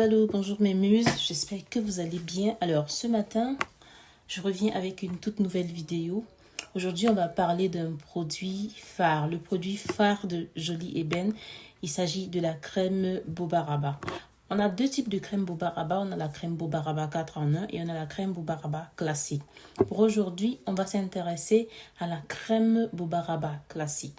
Allô, bonjour mes muses, j'espère que vous allez bien. Alors ce matin, je reviens avec une toute nouvelle vidéo. Aujourd'hui, on va parler d'un produit phare, le produit phare de Jolie Ébène. Il s'agit de la crème Bobaraba. On a deux types de crème Bobaraba, on a la crème Bobaraba 4 en 1 et on a la crème Bobaraba classique. Pour aujourd'hui, on va s'intéresser à la crème Bobaraba classique.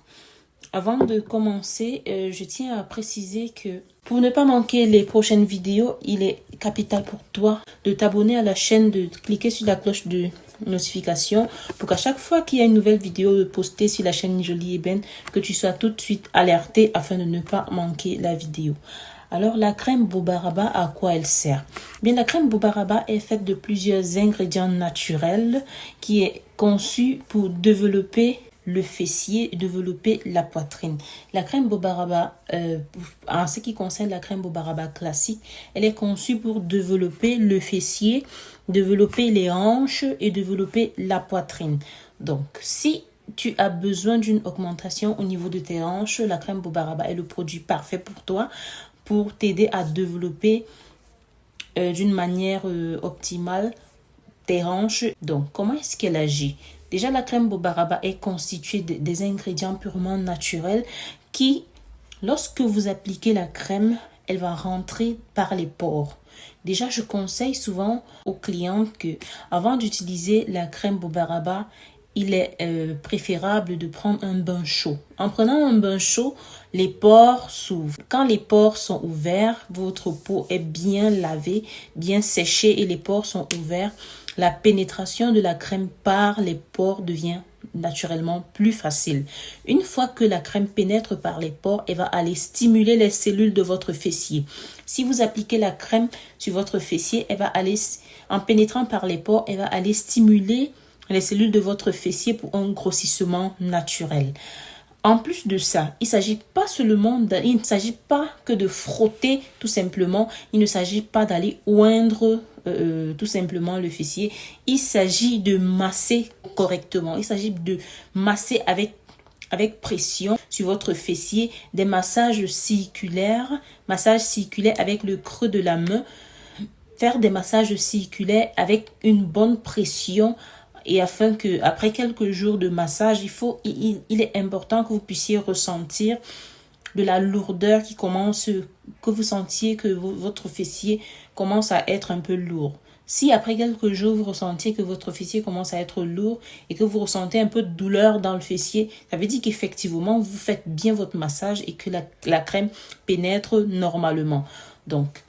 Avant de commencer, je tiens à préciser que pour ne pas manquer les prochaines vidéos, il est capital pour toi de t'abonner à la chaîne, de cliquer sur la cloche de notification pour qu'à chaque fois qu'il y a une nouvelle vidéo postée sur la chaîne Jolie Ébène, que tu sois tout de suite alerté afin de ne pas manquer la vidéo. Alors, la crème Bobaraba, à quoi elle sert? Bien, la crème Bobaraba est faite de plusieurs ingrédients naturels qui est conçue pour développer le fessier, développer la poitrine. La crème Bobaraba, en ce qui concerne la crème Bobaraba classique, elle est conçue pour développer le fessier, développer les hanches et développer la poitrine. Donc, si tu as besoin d'une augmentation au niveau de tes hanches, la crème Bobaraba est le produit parfait pour toi, pour t'aider à développer d'une manière optimale tes hanches. Donc, comment est-ce qu'elle agit? Déjà, la crème Bobaraba est constituée des ingrédients purement naturels qui, lorsque vous appliquez la crème, elle va rentrer par les pores. Déjà, je conseille souvent aux clients que, avant d'utiliser la crème Bobaraba, il est préférable de prendre un bain chaud. En prenant un bain chaud, les pores s'ouvrent. Quand les pores sont ouverts, votre peau est bien lavée, bien séchée et les pores sont ouverts. La pénétration de la crème par les pores devient naturellement plus facile. Une fois que la crème pénètre par les pores, elle va aller stimuler les cellules de votre fessier. Si vous appliquez la crème sur votre fessier, elle va aller, en pénétrant par les pores, elle va aller stimuler les cellules de votre fessier pour un grossissement naturel. En plus de ça, il ne s'agit pas que de frotter tout simplement. Il ne s'agit pas d'aller oindre tout simplement le fessier. Il s'agit de masser correctement. Il s'agit de masser avec pression sur votre fessier. Des massages circulaires avec le creux de la main. Faire des massages circulaires avec une bonne pression. Et afin que, après quelques jours de massage, il est important que vous puissiez ressentir de la lourdeur que vous sentiez que votre fessier commence à être un peu lourd. Si après quelques jours, vous ressentiez que votre fessier commence à être lourd et que vous ressentez un peu de douleur dans le fessier, ça veut dire qu'effectivement, vous faites bien votre massage et que la crème pénètre normalement. Donc,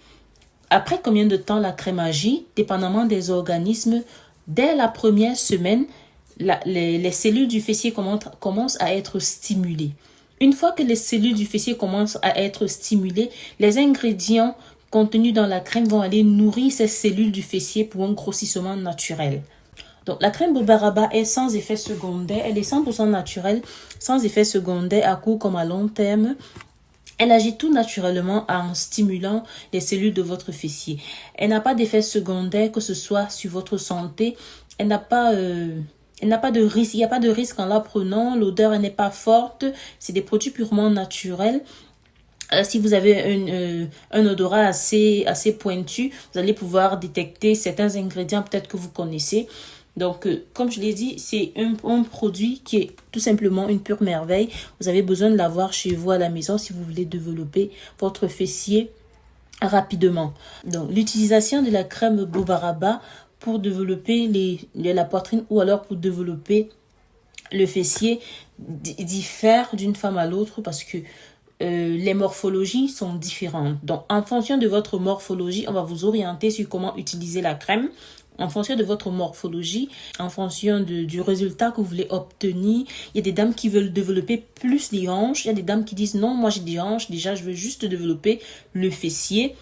après combien de temps la crème agit, dépendamment des organismes, dès la première semaine, les cellules du fessier commencent à être stimulées. Une fois que les cellules du fessier commencent à être stimulées, les ingrédients contenus dans la crème vont aller nourrir ces cellules du fessier pour un grossissement naturel. Donc, la crème Bobaraba est sans effet secondaire. Elle est 100% naturelle, sans effet secondaire à court comme à long terme. Elle agit tout naturellement en stimulant les cellules de votre fessier. Elle n'a pas d'effet secondaire, que ce soit sur votre santé. Elle n'a pas de risque. Il n'y a pas de risque en la prenant. L'odeur n'est pas forte. C'est des produits purement naturels. Si vous avez un odorat assez pointu, vous allez pouvoir détecter certains ingrédients peut-être que vous connaissez. Donc, comme je l'ai dit, c'est un produit qui est tout simplement une pure merveille. Vous avez besoin de l'avoir chez vous à la maison si vous voulez développer votre fessier rapidement. Donc, l'utilisation de la crème Bobaraba pour développer la poitrine ou alors pour développer le fessier diffère d'une femme à l'autre parce que les morphologies sont différentes. Donc, en fonction de votre morphologie, on va vous orienter sur comment utiliser la crème. En fonction de votre morphologie, en fonction du résultat que vous voulez obtenir. Il y a des dames qui veulent développer plus les hanches. Il y a des dames qui disent non, moi j'ai des hanches, déjà je veux juste développer le fessier.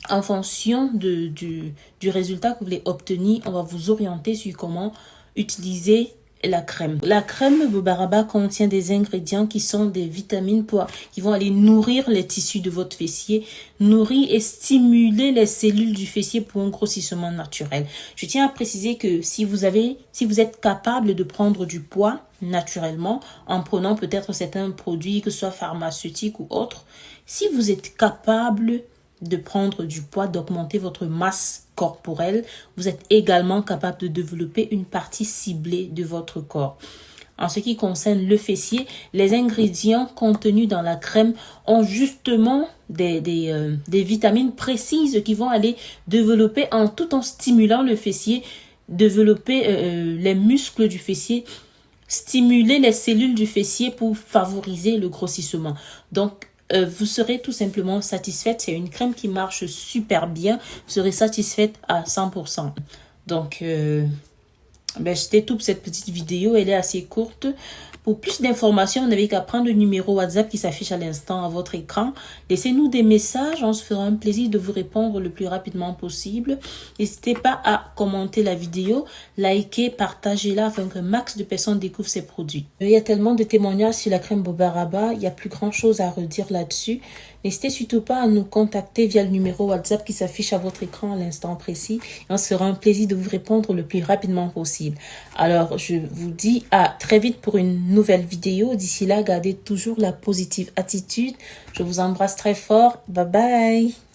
En fonction du résultat que vous voulez obtenir, on va vous orienter sur comment utiliser la crème. La crème Bobaraba contient des ingrédients qui sont des vitamines qui vont aller nourrir les tissus de votre fessier, nourrir et stimuler les cellules du fessier pour un grossissement naturel. Je tiens à préciser que si vous êtes capable de prendre du poids naturellement, en prenant peut-être certains produits, que ce soit pharmaceutiques ou autres, si vous êtes capable de prendre du poids, d'augmenter votre masse corporelle, vous êtes également capable de développer une partie ciblée de votre corps. En ce qui concerne le fessier, les ingrédients contenus dans la crème ont justement des vitamines précises qui vont aller développer tout en stimulant le fessier, développer les muscles du fessier, stimuler les cellules du fessier pour favoriser le grossissement. Donc, vous serez tout simplement satisfaite. C'est une crème qui marche super bien. Vous serez satisfaite à 100%. Donc, c'était tout pour cette petite vidéo. Elle est assez courte. Pour plus d'informations, vous n'avez qu'à prendre le numéro WhatsApp qui s'affiche à l'instant à votre écran. Laissez-nous des messages. On se fera un plaisir de vous répondre le plus rapidement possible. N'hésitez pas à commenter la vidéo, liker, partager-la afin qu'un max de personnes découvrent ces produits. Il y a tellement de témoignages sur la crème Bobaraba. Il n'y a plus grand chose à redire là-dessus. N'hésitez surtout pas à nous contacter via le numéro WhatsApp qui s'affiche à votre écran à l'instant précis. Et on se fera un plaisir de vous répondre le plus rapidement possible. Alors, je vous dis à très vite pour une nouvelle vidéo. D'ici là, gardez toujours la positive attitude. Je vous embrasse très fort. Bye bye.